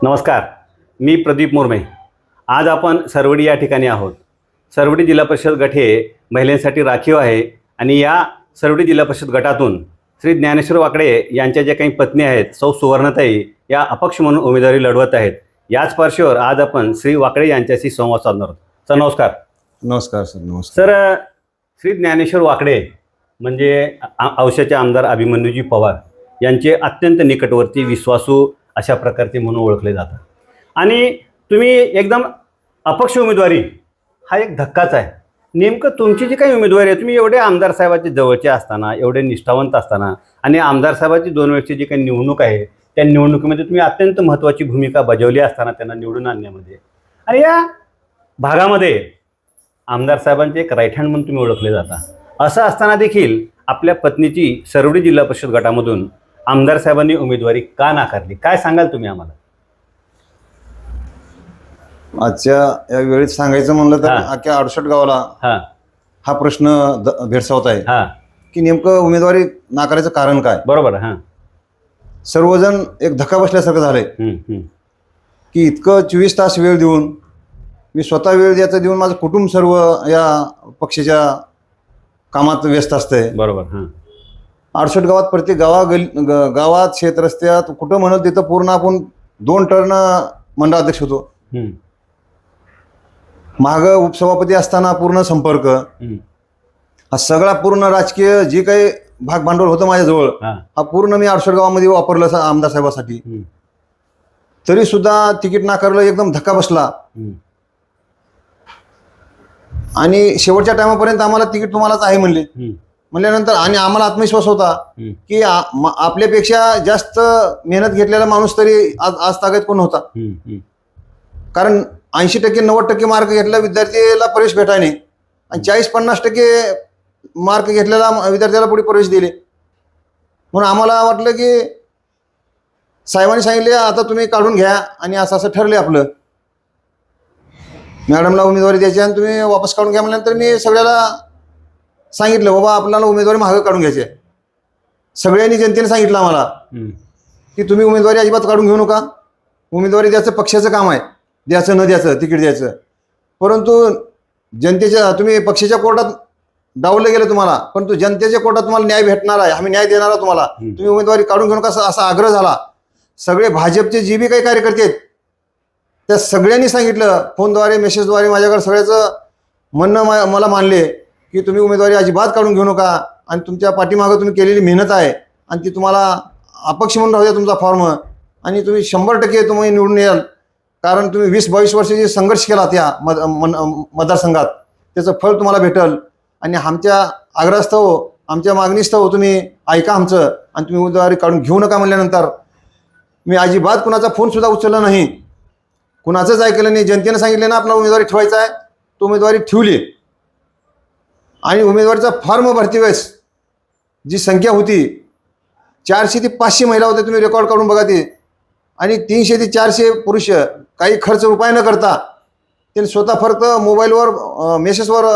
नमस्कार, मी प्रदीप मुर्मे. आज आपण सरवडी या ठिकाणी आहोत. सरवडी जिल्हा परिषद गट हे महिलांसाठी राखीव आहे आणि या सरवडी जिल्हा परिषद गटातून श्री ज्ञानेश्वर वाकडे यांच्या ज्या काही पत्नी आहेत सौ सुवर्णताई या अपक्ष म्हणून उमेदवारी लढवत आहेत. याच पार्श्वभूमीवर आज आपण श्री वाकडे यांच्याशी संवाद साधणार आहोत. सर नमस्कार. नमस्कार सर. नमस्कार सर, श्री ज्ञानेश्वर वाकडे म्हणजे औशाचे आमदार अभिमन्यूजी पवार यांचे अत्यंत निकटवर्ती विश्वासू अशा प्रकारचे म्हणून ओळखले जातात. आणि तुम्ही एकदम अपक्ष उमेदवारी हा एक धक्काच आहे. नेमकं तुमची जी काही उमेदवारी आहे, तुम्ही एवढे आमदार साहेबांचे जवळचे असताना, एवढे निष्ठावंत असताना आणि आमदार साहेबांची 2 वेळची जी काही निवडणूक आहे त्या निवडणुकीमध्ये तुम्ही अत्यंत महत्त्वाची भूमिका बजावली असताना त्यांना निवडून आणण्यामध्ये, आणि या भागामध्ये आमदार साहेबांचे एक राईट हँड म्हणून तुम्ही ओळखले जाता. असं असताना देखील आपल्या पत्नीची सरवडी जिल्हा परिषद गटामधून आमदार साहेबांनी उमेदवारी का नाकारली, काय सांगाल तुम्ही आम्हाला? आजच्या या वेळेत सांगायचं म्हणलं तर अख्ख्या 68 गावाला हा प्रश्न भेडसावत आहे की नेमकं उमेदवारी नाकारायचं कारण काय. बरोबर. सर्वजण एक धक्का बसल्यासारखं झालंय की इतकं 24 तास वेळ देऊन, मी स्वतः वेळ द्यायचा देऊन माझं कुटुंब सर्व या पक्षाच्या कामात व्यस्त असतंय. बरोबर. 68 गावात प्रत्येक गावात शेत रस्त्यात कुठं म्हणत तिथं पूर्ण आपण 2 टर्न मंडळाध्यक्ष होतो. माग उपसभापती असताना पूर्ण संपर्क, हा सगळा पूर्ण राजकीय जे काही भाग भांडवल होतं माझ्याजवळ हा पूर्ण मी 68 गावामध्ये वापरलं आमदार साहेबासाठी. तरी सुद्धा तिकीट नाकारलं, एकदम धक्का बसला. आणि शेवटच्या टायमापर्यंत आम्हाला तिकीट तुम्हालाच आहे म्हणल्यानंतर आणि आम्हाला आत्मविश्वास होता की आपल्यापेक्षा जास्त मेहनत घेतलेला माणूस तरी आज तागत कोण होता. कारण 80% 90% मार्क घेतलेल्या विद्यार्थ्याला प्रवेश भेटाय नाही आणि 40-50% मार्क घेतलेला विद्यार्थ्याला पुढे प्रवेश दिले. म्हणून आम्हाला वाटलं की साहेबांनी सांगितले आता तुम्ही काढून घ्या, आणि असं असं ठरले आपलं. मॅडमला उमेदवारी द्यायची आणि तुम्ही वापस काढून घ्या म्हणल्यानंतर मी सगळ्याला सांगितलं बाबा आपल्याला उमेदवारी मागं काढून घ्यायची आहे. सगळ्यांनी जनतेने सांगितलं आम्हाला की तुम्ही उमेदवारी अजिबात काढून घेऊ नका, उमेदवारी द्यायचं पक्षाचं काम आहे, द्यायचं न द्यायचं तिकीट द्यायचं. परंतु जनतेच्या तुम्ही पक्षाच्या कोर्टात डावलं गेलं तुम्हाला, परंतु जनतेच्या कोर्टात तुम्हाला न्याय भेटणार आहे, आम्ही न्याय देणार आहोत तुम्हाला, तुम्ही उमेदवारी काढून घेऊ नका असा आग्रह झाला. सगळे भाजपचे जे बी काही कार्यकर्ते आहेत त्या सगळ्यांनी सांगितलं, फोनद्वारे मेसेजद्वारे माझ्याकडे सगळ्याचं म्हणणं मला मानले की तुम्ही उमेदवारी अजिबात काढून घेऊ नका, आणि तुमच्या पाठीमागं तुम्ही केलेली मेहनत आहे आणि ती तुम्हाला अपक्ष म्हणून राहू द्या तुमचा फॉर्म, आणि तुम्ही 100% तुम्ही निवडून याल. कारण तुम्ही 20-22 वर्ष जे संघर्ष केला त्या मतदारसंघात त्याचं फळ तुम्हाला भेटल. आणि आमच्या आग्रहास्तव, आमच्या मागणीस्तव तुम्ही ऐका आमचं आणि तुम्ही उमेदवारी काढून घेऊ नका म्हणल्यानंतर मी अजिबात कुणाचा फोनसुद्धा उचलला नाही, कुणाचंच ऐकलं नाही. जनतेनं सांगितलं ना आपला उमेदवारी ठेवायचा आहे, तो उमेदवारी ठेवली. आणि उमेदवारीचा फॉर्म भरती वेळेस जी संख्या होती 400 ते 500 महिला होत्या, तुम्ही रेकॉर्ड काढून बघा ते. आणि 300 ते 400 पुरुष, काही खर्च रुपये न करता त्यांनी स्वतः फक्त मोबाईलवर मेसेजवर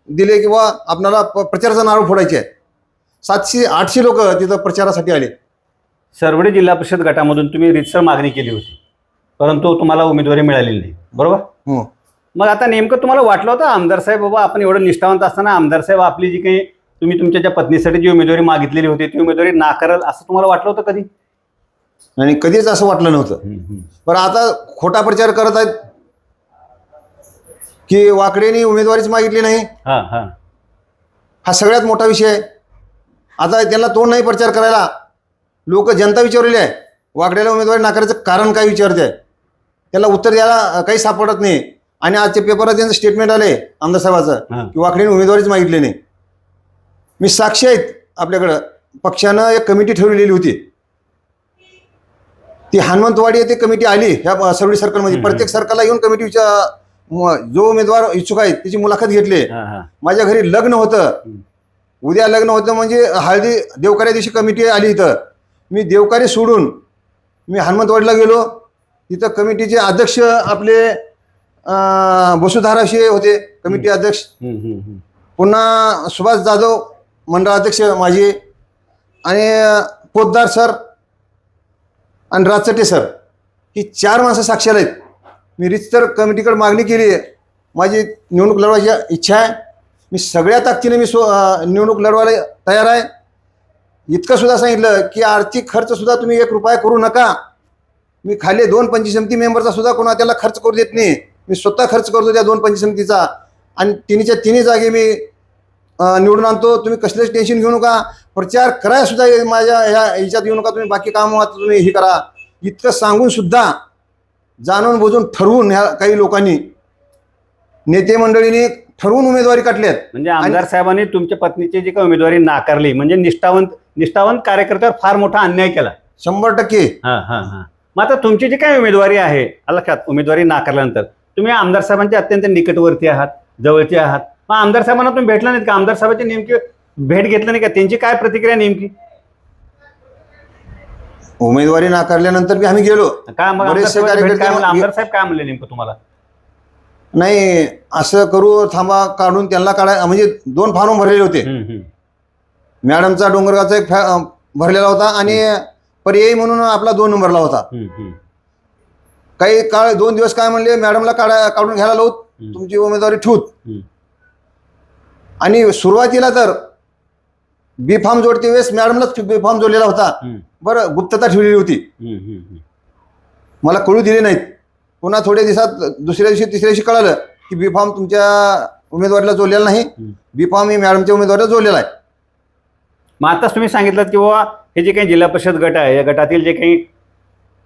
दिले किंवा आपल्याला प्रचाराचा नारळ फोडायचे आहे. 700-800 लोक तिथं प्रचारासाठी आले. सरवडी जिल्हा परिषद गटामधून तुम्ही रीतसर मागणी केली होती, परंतु तुम्हाला उमेदवारी मिळालेली नाही. बरोबर. मग आता नेमकं तुम्हाला वाटलं होतं आमदार साहेब बाबा आपण एवढं निष्ठावंत असताना आमदार साहेब आपली जी काही तुम्ही तुमच्या ज्या पत्नीसाठी जी उमेदवारी मागितलेली होती ती उमेदवारी नाकारल असं तुम्हाला वाटलं होतं कधी? आणि कधीच असं वाटलं नव्हतं. पण आता खोटा प्रचार करत आहेत की वाकडेनी उमेदवारीच मागितली नाही. हा सगळ्यात मोठा विषय आहे. आता त्यांना तोंड नाही प्रचार करायला, लोक जनता विचारलेली आहे वाकड्याला उमेदवारी नाकारायचं कारण काय विचारते आहे, त्याला उत्तर द्यायला काही सापडत नाही. आणि आजच्या पेपरात त्यांचं स्टेटमेंट आले आमदार साहेबाचं की वाकडेने उमेदवारीच मागितली नाही. मी साक्षी आहेत आपल्याकडं, पक्षानं एक कमिटी ठरवलेली होती, ती हनुमंतवाडी येथे कमिटी आली ह्या सरवडी सर्कलमध्ये. प्रत्येक सर्कलला येऊन कमिटीच्या जो उमेदवार इच्छुक आहेत त्याची मुलाखत घेतली. माझ्या घरी लग्न होतं, उद्या लग्न होतं म्हणजे हळदी देवकार्या दिवशी कमिटी आली इथं. मी देवकार्य सोडून मी हनुमंतवाडीला गेलो, तिथं कमिटीचे अध्यक्ष आपले वसुधाराशे होते कमिटी अध्यक्ष, पुन्हा सुभाष जाधव मंडळाध्यक्ष माझे, आणि पोद्दार सर आणि राचटे सर ही 4 माणसं साक्षीला आहेत. मी रितसर कमिटीकडे मागणी केली आहे. माझी निवडणूक लढवायची इच्छा आहे. मी सगळ्या ताकदीने मी निवडणूक लढवायला तयार आहे. इतकं सुद्धा सांगितलं की आर्थिक खर्च सुद्धा तुम्ही 1 रुपया करू नका. मी खाली 2 पंचायत समिती मेंबरचा सुद्धा कोणा त्याला खर्च करू देत नाही. मी स्वतः खर्च करतो त्या 2 पंचायत समितीचा आणि तिन्हीच्या तिन्ही जागी मी निवडून आणतो. तुम्ही कसलेच टेन्शन घेऊ नका. प्रचार करायला सुद्धा माझ्या ह्याच्यात येऊ नका. तुम्ही बाकी काम तुम्ही हे करा. इतकं सांगून सुद्धा जाणून बुजून ठरवून ह्या काही लोकांनी नेते मंडळींनी ठरवून उमेदवारी काढली आहेत. म्हणजे आमदार साहेबांनी तुमच्या पत्नीची जी काही उमेदवारी नाकारली म्हणजे निष्ठावंत कार्यकर्त्यावर फार मोठा अन्याय केला. 100%. हां हां हां. मग आता तुमची जी काही उमेदवारी आहे लक्षात, उमेदवारी नाकारल्यानंतर तुम्ही आमदार साहेबांच्या अत्यंत निकटवर्ती आहात, जवळचे आहात. मग आमदार साहेबांना तुम्ही भेटला नाहीत का? आमदार साहेबांची नेमकी भेट घेतली नाही का? त्यांची काय प्रतिक्रिया नेमकी? उमेदवारी नाकारल्यानंतर बी आम्ही गेलो. काय मग बरेचसे कार्यकर्ते आमदार साहेब काय म्हणले नेमकं तुम्हाला? नाही असं करू थांबा काढून त्यांना म्हणजे 2 फॉर्म भरलेले होते. मॅडमचा डोंगरगावचा एक भरलेला होता आणि पर्यायी म्हणून आपला 2 नंबरला होता. काही काळ 2 दिवस काय म्हणले मॅडमला काढून घ्यायला लावू, तुमची उमेदवारी ठेवूत. आणि सुरुवातीला तर बी फॉर्म जोडते वेळेस मॅडमलाच बी फॉर्म जोडलेला होता. बरं गुप्तता ठेवलेली होती. मला कळू दिले नाहीत. पुन्हा थोड्या दिवसात दुसऱ्या दिवशी तिसऱ्या दिवशी कळालं की बी फॉर्म तुमच्या उमेदवारीला जोडलेला नाही, बी फॉर्म ही मॅडमच्या उमेदवारीला जोडलेला आहे. मग आताच तुम्ही सांगितलं की बाबा हे जे काही जिल्हा परिषद गट आहे या गटातील जे काही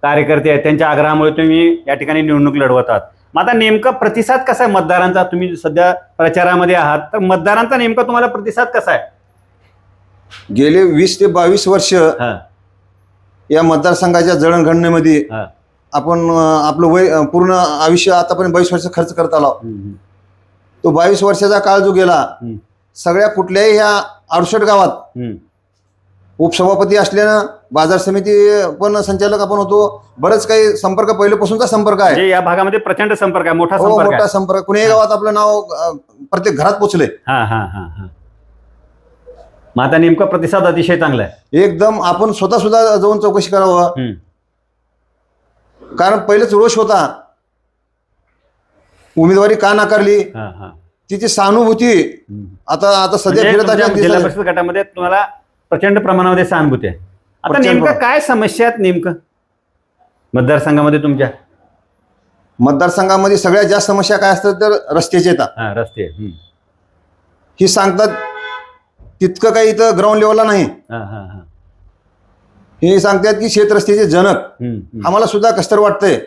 कार्यकर्ते आहेत त्यांच्या आग्रहामुळे तुम्ही या ठिकाणी निवडणूक लढवत आहात. मग आता नेमका प्रतिसाद कसा आहे मतदारांचा? तुम्ही सध्या प्रचारामध्ये आहात तर मतदारांचा नेमका तुम्हाला प्रतिसाद कसा आहे? गेले 20 ते 22 वर्ष या मतदारसंघाच्या जडणघडणीमध्ये आपण आपलं वय पूर्ण आयुष्य आतापर्यंत 22 वर्ष खर्च करत आलो. तो 22 वर्षाचा काळ जो गेला सगळ्या कुठल्याही ह्या 68 गावात उपसभापती असल्यानं बाजार समिती पण संचालक आपण होतो. बरंच काही संपर्क पहिल्यापासूनचा संपर्क आहे. या भागामध्ये प्रचंड संपर्क आहे, मोठा मोठा संपर्क. कुणीही गावात आपलं नाव प्रत्येक घरात पोचले. मग आता नेमका प्रतिसाद अतिशय चांगला आहे एकदम. आपण स्वतः सुद्धा जाऊन चौकशी करावं. कारण पहिलेच रोष होता उमेदवारी का नाकारली तिची सहानुभूती आता सध्या जिल्हा परिषद गटामध्ये तुम्हाला प्रचंड प्रमाणामध्ये सहानुभूती आहे. आता नेमकं काय समस्या आहेत नेमकं मतदारसंघामध्ये तुमच्या? मतदारसंघामध्ये सगळ्यात जास्त समस्या काय असतात तर रस्त्याचे येतात. रस्ते ही सांगतात तितकं काही इथं ग्राउंड लेवलला नाही. हे सांगतात की शेतरस्त्याचे जनक. आम्हाला सुद्धा कसतर वाटतंय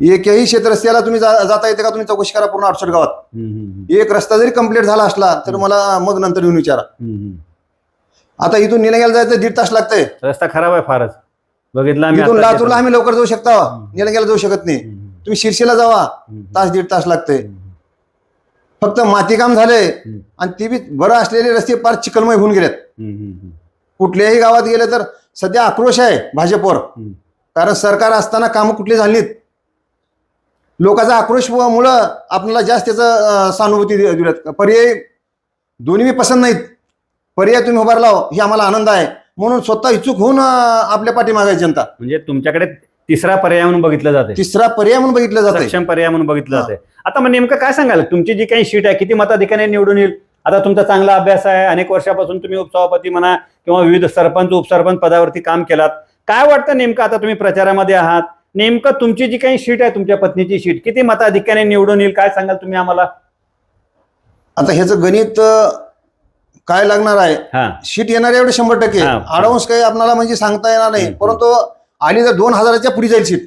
एकही शेतरस्त्याला तुम्ही जाता येते का? तुम्ही चौकशी करा पूर्ण 68 गावात. एक रस्ता जरी कंप्लीट झाला असला तर मला मग नंतर येऊन विचारा. आता इथून निलंग्याला जायचं 1.5 तास लागतंय. रस्ता खराब आहे फारच. बघितला इथून लातूरला आम्ही लवकर जाऊ शकता, निलंग्याला जाऊ शकत नाही. तुम्ही शिर्शीला जावा 1.5 तास लागतंय. फक्त मातीकाम झालंय आणि ती बी बरं असलेले रस्ते फार चिखलमय होऊन गेलेत. कुठल्याही गावात गेले तर सध्या आक्रोश आहे भाजपवर. कारण सरकार असताना कामं कुठली झालीत. लोकांचा आक्रोशमुळं आपल्याला जास्त त्याचं सहानुभूती दिल्यात. पर्याय दोन्ही पसंत नाहीत. पर्याय तुम्ही उभार लाव ही आम्हाला आनंद आहे म्हणून स्वतः इच्छुक होऊन आपल्या पाठीमागे जनता. म्हणजे तुमच्याकडे तिसरा पर्याय म्हणून बघितलं जाते. तिसरा पर्याय म्हणून बघितलं जाते. सक्षम पर्याय म्हणून बघितलं जाते. आता मग नेमकं काय सांगाल? तुमची जी काही शीट आहे किती मताधिकाने निवडून येईल? आता तुमचा चांगला अभ्यास आहे, अनेक वर्षापासून तुम्ही उपसभापती म्हणा किंवा विविध सरपंच उपसरपंच पदावरती काम केलात. काय वाटतं नेमकं आता तुम्ही प्रचारामध्ये आहात, नेमकं तुमची जी काही शीट आहे तुमच्या पत्नीची शीट किती मताधिकाने निवडून येईल काय सांगाल तुम्ही आम्हाला? आता ह्याचं गणित काय लागणार आहे? शीट येणार एवढे 100%. अडाऊन्स काही आपल्याला म्हणजे सांगता येणार नाही. परंतु आली तर 2000च्या पुढे जाईल शीट,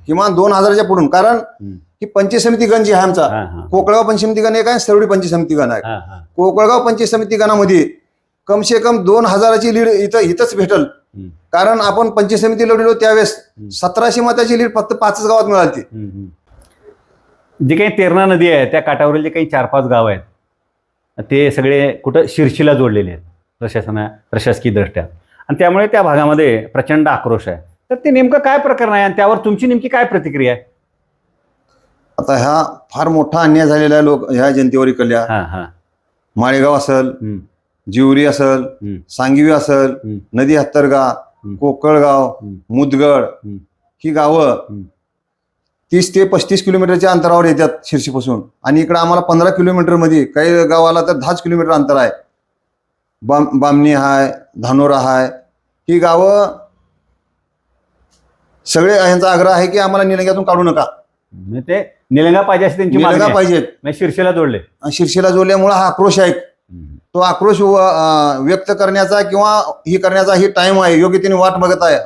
किमान 2000च्या पुढून. कारण ही पंचायत समिती गण जी आहे आमचा, कोकळगाव पंचायत समिती गण एक आहे, सरवडी पंचायत समिती गण आहे. कोकळगाव पंचायत समिती गणामध्ये कमसे कम 2000ची लीड इथंच भेटल. कारण आपण पंचायत समिती लढलो त्यावेळेस 1700 मताची लीड फक्त 5 गावात मिळाली. जी काही तेरणा नदी आहे त्या काठावरील जे काही 4-5 गाव आहेत ते सगळे कुठं शिर्शीला जोडलेले आहेत प्रशासकीय दृष्ट्या. आणि त्यामुळे त्या भागामध्ये प्रचंड आक्रोश आहे. तर ते नेमकं काय प्रकरण आहे आणि त्यावर तुमची नेमकी काय प्रतिक्रिया आहे? आता ह्या फार मोठा अन्याय झालेला आहे लोक ह्या जनतेवर इकडल्या. माळेगाव असेल, जिवरी असेल, सांगवी असेल, नदी हत्तरगा, कोकळगाव, मुदगड ही गावं 30 ते 35 किलोमीटरच्या अंतरावर येतात शिर्शीपासून, आणि इकडं आम्हाला 15 किलोमीटरमध्ये, काही गावाला तर 10 किलोमीटर अंतर आहे. बामणी आहे, धानोरा आहे, ही गावं सगळे यांचा आग्रह आहे की आम्हाला निलंग्यातून काढू नका. म्हणजे ते निलंगा पाहिजे अशी त्यांची मागणी निलंगा आहे. पाहिजेत. म्हणजे शिर्षेला जोडले. आणि शिर्षेला जोडल्यामुळे हा आक्रोश आहे. तो आक्रोश व्यक्त करण्याचा किंवा ही करण्याचा ही टाइम आहे, योग्य तिने वाट बघत आहे.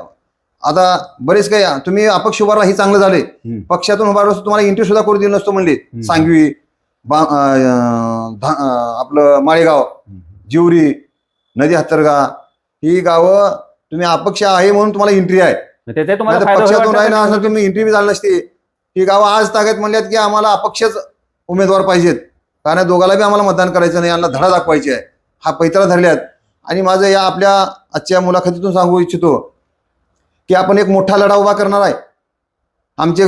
आता बरेच काही तुम्ही अपक्ष उभारला ही चांगलं झाले, पक्षातून उभारलं असतो तुम्हाला इंटरव्ह्यू सुद्धा करू दिलं नसतो म्हणले. सांगवी, आपलं माळेगाव, जिवरी, नदी हत्तरगा, ही गावं तुम्ही अपक्ष आहे म्हणून तुम्हाला एंट्री आहे. त्याचा तुम्हाला नाहीतर फायदा होईल पक्षातून राहिला वाटतं? असं तुम्ही इंटरव्ह्यू झाला नसते. ही गावं आज ताकद म्हणल्यात की आम्हाला अपक्षच उमेदवार पाहिजेत, कारण दोघाला बी आम्हाला मतदान करायचं नाही, यांना धडा दाखवायचे आहे, हा पैतरा धरल्यात. आणि माझं या आपल्या आजच्या मुलाखतीतून सांगू इच्छितो की आपण एक मोठा लढा उभा करणार आहे. आमचे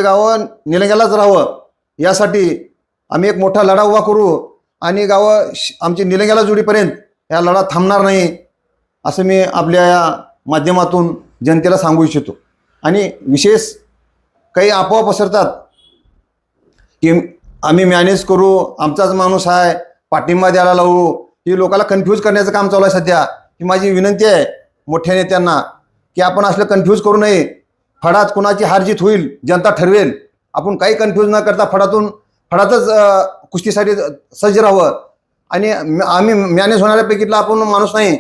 गावं निलंग्यालाच राहावं यासाठी आम्ही एक मोठा लढा उभा करू, आणि गावं आमची निलंग्याला जोडीपर्यंत या लढा थांबणार नाही, असं मी आपल्या या माध्यमातून जनतेला सांगू इच्छितो. आणि विशेष काही अफवा पसरतात की आम्ही मॅनेज करू, आमचाच माणूस आहे, पाठिंबा द्यायला लावू, ही लोकांना कन्फ्यूज करण्याचं काम चालू आहे सध्या. ही माझी विनंती आहे मोठ्या नेत्यांना की आपण असलं कन्फ्यूज करू नये. फडात कुणाची हारजीत होईल जनता ठरवेल, आपण काही कन्फ्यूज न करता फडातच कुस्तीसाठी सज्ज राहावं. आणि आम्ही मॅनेज होणाऱ्यापैकीतला आपण माणूस नाही,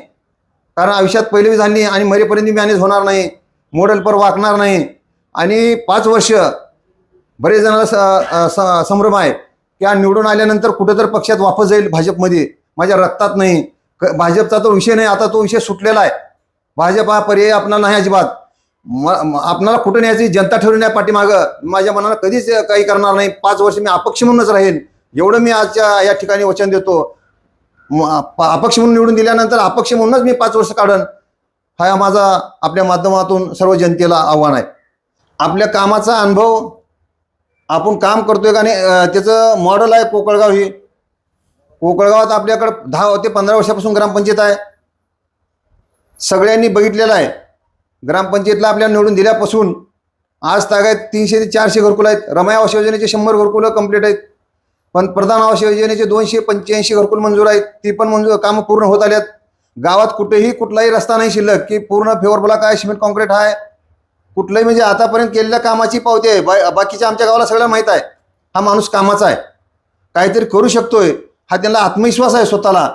कारण आयुष्यात पहिली बी झाली आणि मरेपर्यंत मॅनेज होणार नाही, मॉडेल पर वागणार नाही. आणि 5 वर्ष बरेच जणांना संभ्रम आहे की निवडून आल्यानंतर कुठं तर पक्षात वापस जाईल भाजपमध्ये, माझ्या रक्तात नाही. भाजपचा तो विषय नाही, आता तो विषय सुटलेला आहे. भाजप हा पर्याय आपणाला नाही अजिबात. आपणाला कुठं न्यायची जनता ठरवून या पाठीमागं माझ्या मनाला कधीच काही करणार नाही. 5 वर्ष मी अपक्ष म्हणूनच राहील, एवढं मी आजच्या या ठिकाणी वचन देतो. अपक्ष म्हणून निवडून दिल्यानंतर अपक्ष म्हणूनच मी 5 वर्ष काढन, हा माझा आपल्या माध्यमातून सर्व जनतेला आव्हान आहे. आपल्या कामाचा अनुभव, आपण काम करतोय का नाही त्याचं मॉडेल आहे कोकळगाव. ही कोकळगावात आपल्याकडे 10 ते 15 वर्षापासून ग्रामपंचायत आहे, सगळ्यांनी बघितलेलं आहे. ग्रामपंचायतला आपल्याला निवडून दिल्यापासून आज तागायत 300 ते 400 घरकुल आहेत. रमाई आवास योजनेचे 100 घरकुलं कंप्लीट आहेत, पण प्रधान आवास योजनेचे 285 घरकुल मंजूर आहेत, ती पण कामं पूर्ण होत आल्यात. गावात कुठेही कुठलाही रस्ता नाही शिल्लक की पूर्ण फेवर ब्लॉक आहे, सिमेंट कॉन्क्रीट आहे, कुठलंही म्हणजे आतापर्यंत केलेल्या कामाची पावती आहे. बाकीच्या आमच्या गावाला सगळं माहीत आहे, हा माणूस कामाचा आहे, काहीतरी करू शकतोय, हा त्यांना आत्मविश्वास आहे स्वतःला.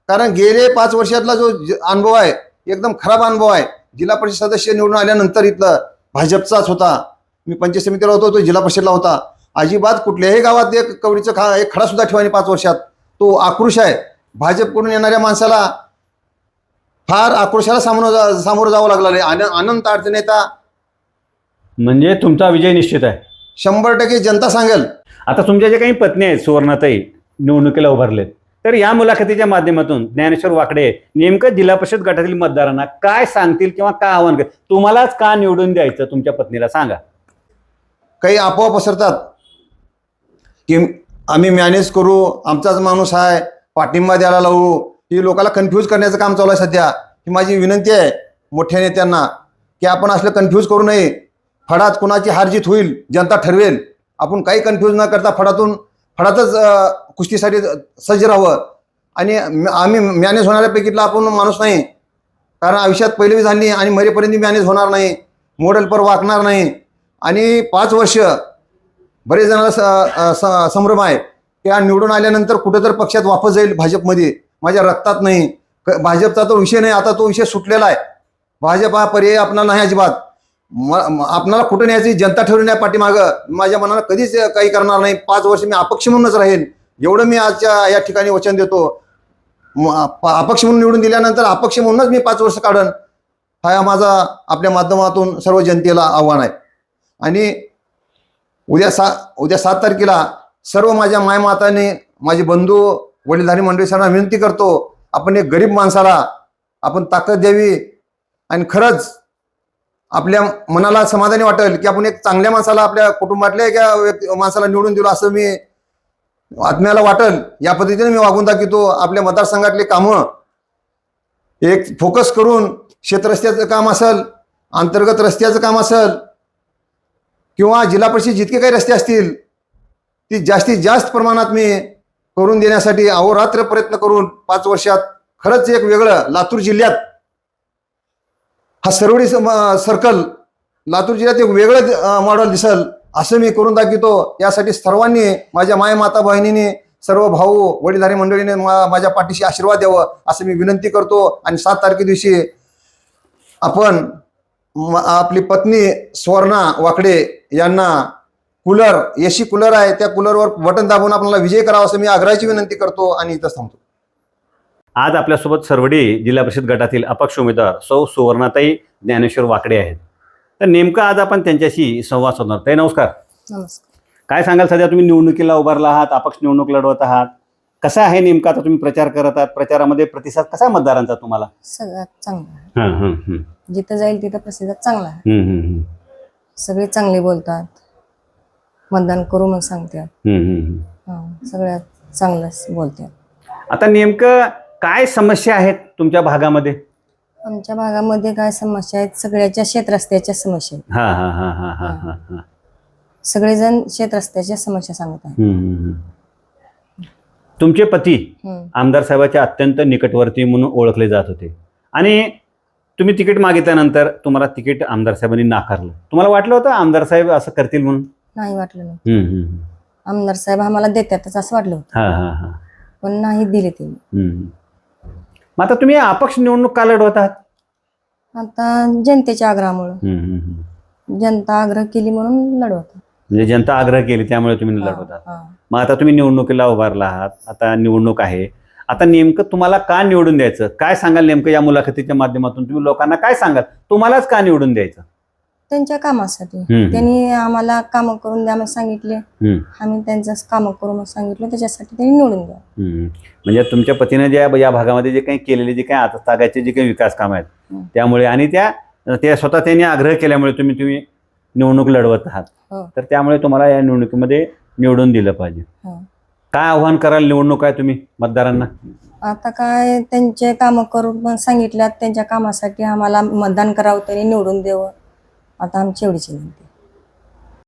कारण गेले 5 वर्षातला जो अनुभव आहे एकदम खराब अनुभव आहे. जिल्हा परिषद सदस्य निवडून आल्यानंतर इथलं भाजपचाच होता, मी पंचायत समितीला होतो, तो जिल्हा परिषदला होता. अजिबात कुठल्याही गावात एक कवडीचं एक खडा सुद्धा ठेवानी 5 वर्षात. तो आक्रोश आहे. भाजपकडून येणाऱ्या माणसाला फार आक्रोशाला सामोरं जावं लागलं आहे. अनंत अडचणी येतात. म्हणजे तुमचा विजय निश्चित आहे 100% जनता सांगेल. आता तुमच्या जे काही पत्नी आहेत सुवर्णाताई निवडणुकीला उभारलेत, तर या मुलाखतीच्या माध्यमातून ज्ञानेश्वर वाकडे नेमकं जिल्हा परिषद गटातील मतदारांना काय सांगतील किंवा काय आव्हान करतील? तुम्हालाच का निवडून द्यायचं तुमच्या पत्नीला सांगा. काही अफवा पसरतात की आम्ही मॅनेज करू, आमचाच माणूस आहे, पाठिंबा द्यायला लावू, ही लोकांना कन्फ्यूज करण्याचं काम चालू आहे सध्या. ही माझी विनंती आहे मोठ्या नेत्यांना की आपण असलं कन्फ्यूज करू नये. फडात कुणाची हारजीत होईल जनता ठरवेल, आपण काही कन्फ्यूज न करता फडातच कुस्तीसाठी सज्ज राहावं. आणि आम्ही मॅनेज होणाऱ्यापैकीतला आपण माणूस नाही, कारण आयुष्यात पहिली बी झाली आणि मरेपर्यंत मॅनेज होणार नाही, मॉडेल पर वागणार नाही. आणि 5 वर्ष बरेच जणांना संभ्रम आहे की निवडून आल्यानंतर कुठं तर पक्षात वापस जाईल भाजपमध्ये, माझ्या रक्तात नाही. भाजपचा तो विषय नाही, आता तो विषय सुटलेला आहे. भाजप हा पर्याय आपणाला नाही अजिबात. आपणाला कुठं न्यायची जनता ठरवून या पाठीमागं माझ्या मनाला कधीच काही करणार नाही. 5 वर्ष मी अपक्ष म्हणूनच राहील, एवढं मी आजच्या या ठिकाणी वचन देतो. अपक्ष म्हणून निवडून दिल्यानंतर अपक्ष म्हणूनच मी 5 वर्ष काढन, हा माझा आपल्या माध्यमातून सर्व जनतेला आव्हान आहे. आणि उद्या 7 तारखेला सर्व माझ्या मायमाताने, माझे बंधू, वडीलधारी मंडळी सर्वांना विनंती करतो, आपण एक गरीब माणसाला आपण ताकद द्यावी. आणि खरंच आपल्या मनाला समाधानी वाटेल की आपण एक चांगल्या माणसाला, आपल्या कुटुंबातल्या एका माणसाला निवडून दिलो असं मी आत्म्याला वाटेल. या पद्धतीने मी वागून दाखवतो. आपल्या मतदारसंघातले कामं एक फोकस करून, शेतरस्त्याचं काम असेल, अंतर्गत रस्त्याचं काम असेल किंवा जिल्हा परिषद जितके काही रस्ते असतील ती जास्तीत जास्त प्रमाणात मी करून देण्यासाठी अहोरात्र प्रयत्न करून 5 वर्षात खरंच एक वेगळं लातूर जिल्ह्यात हा सरवडी सर्कल लातूर जिल्ह्यात एक वेगळं मॉडेल दिसल असं मी करून दाखवतो. यासाठी सर्वांनी माझ्या माता बहिणीने सर्व भाऊ वडीलधारी मंडळीने माझ्या पाठीशी आशीर्वाद द्यावं असं मी विनंती करतो. आणि 7 तारखे दिवशी आपण आपली पत्नी स्वर्णा वाकडे यांना कूलर एसी कूलर आहे त्या कूलरवर बटन दाबून आपल्याला विजय करावा असं मी आग्रहाची विनंती करतो आणि इथंच थांबतो. आज आपल्यासोबत सरवडी जिल्हा परिषद गटातील अपक्ष उमेदवार सौ सुवर्णाताई ज्ञानेश्वर वाकडे आहेत. तर नेमकं आज आपण त्यांच्याशी संवाद साधणार. ताई नमस्कार. नमस्कार. काय सांगाल, सध्या तुम्ही निवडणुकीला उभारला आहात, अपक्ष निवडणूक लढवत आहात, कसा आहे नेमका आता तुम्ही प्रचार करत आहात, प्रचारामध्ये प्रतिसाद कसा आहे मतदारांचा तुम्हाला? सगळ्यात चांगला आहे. जिथं जाईल तिथं प्रतिसाद चांगला आहे. सगळे चांगले बोलतात, मतदान करू मग सांगतात. सगळ्यात चांगलंच बोलतात. आता नेमकं काय समस्या आहेत तुमच्या भागामध्ये? आमच्या भागामध्ये काय समस्या आहेत? सगळ्याच्या शेतरस्त्याच्या समस्या आहेत. हा हा हा हा हा हा हा. सगळेजण शेतरस्त्याच्या समस्या सांगत आहेत. तुमचे पती आमदार साहेबाच्या अत्यंत निकटवर्ती म्हणून ओळखले जात होते आणि तुम्ही तिकीट मागितल्यानंतर तुम्हाला तिकीट आमदार साहेबांनी नाकारलं. तुम्हाला वाटलं होतं आमदार साहेब असं करतील म्हणून? नाही वाटलं नाही. आमदार साहेब आम्हाला देतातच असं वाटलं होतं. हा हा हा. पण नाही दिले ते. मग आता तुम्ही अपक्ष निवडणूक का लढवत आहात? आता जनतेच्या आग्रहामुळे, जनता आग्रह केली म्हणून लढवत. म्हणजे जनता आग्रह केली त्यामुळे तुम्ही लढवत आहात. मग आता तुम्ही निवडणुकीला उभारला आहात, आता निवडणूक आहे, आता नेमकं तुम्हाला का निवडून द्यायचं? काय सांगाल नेमकं या मुलाखतीच्या माध्यमातून तुम्ही लोकांना काय सांगाल, तुम्हालाच का निवडून द्यायचं? त्यांच्या कामासाठी. त्यांनी आम्हाला काम करून द्या म्हणून सांगितले, आम्ही त्यांचं काम करू म्हणून सांगितलं, त्याच्यासाठी त्यांनी निवडून द्या. म्हणजे तुमच्या पतीने ज्या या भागामध्ये जे काही केलेले जे काही आता तागाचे जे काही विकास काम आहेत त्यामुळे आणि त्या स्वतः त्यांनी आग्रह केल्यामुळे तुम्ही निवडणूक लढवत आहात. तर त्यामुळे तुम्हाला या निवडणुकीमध्ये निवडून दिलं पाहिजे. काय आव्हान कराल निवडणूक आहे तुम्ही मतदारांना? आता काय त्यांचे काम करून पण सांगितल्यात, त्यांच्या कामासाठी आम्हाला मतदान करावं, त्यांनी निवडून द्यावं. आता आमची एवढीच विनंती.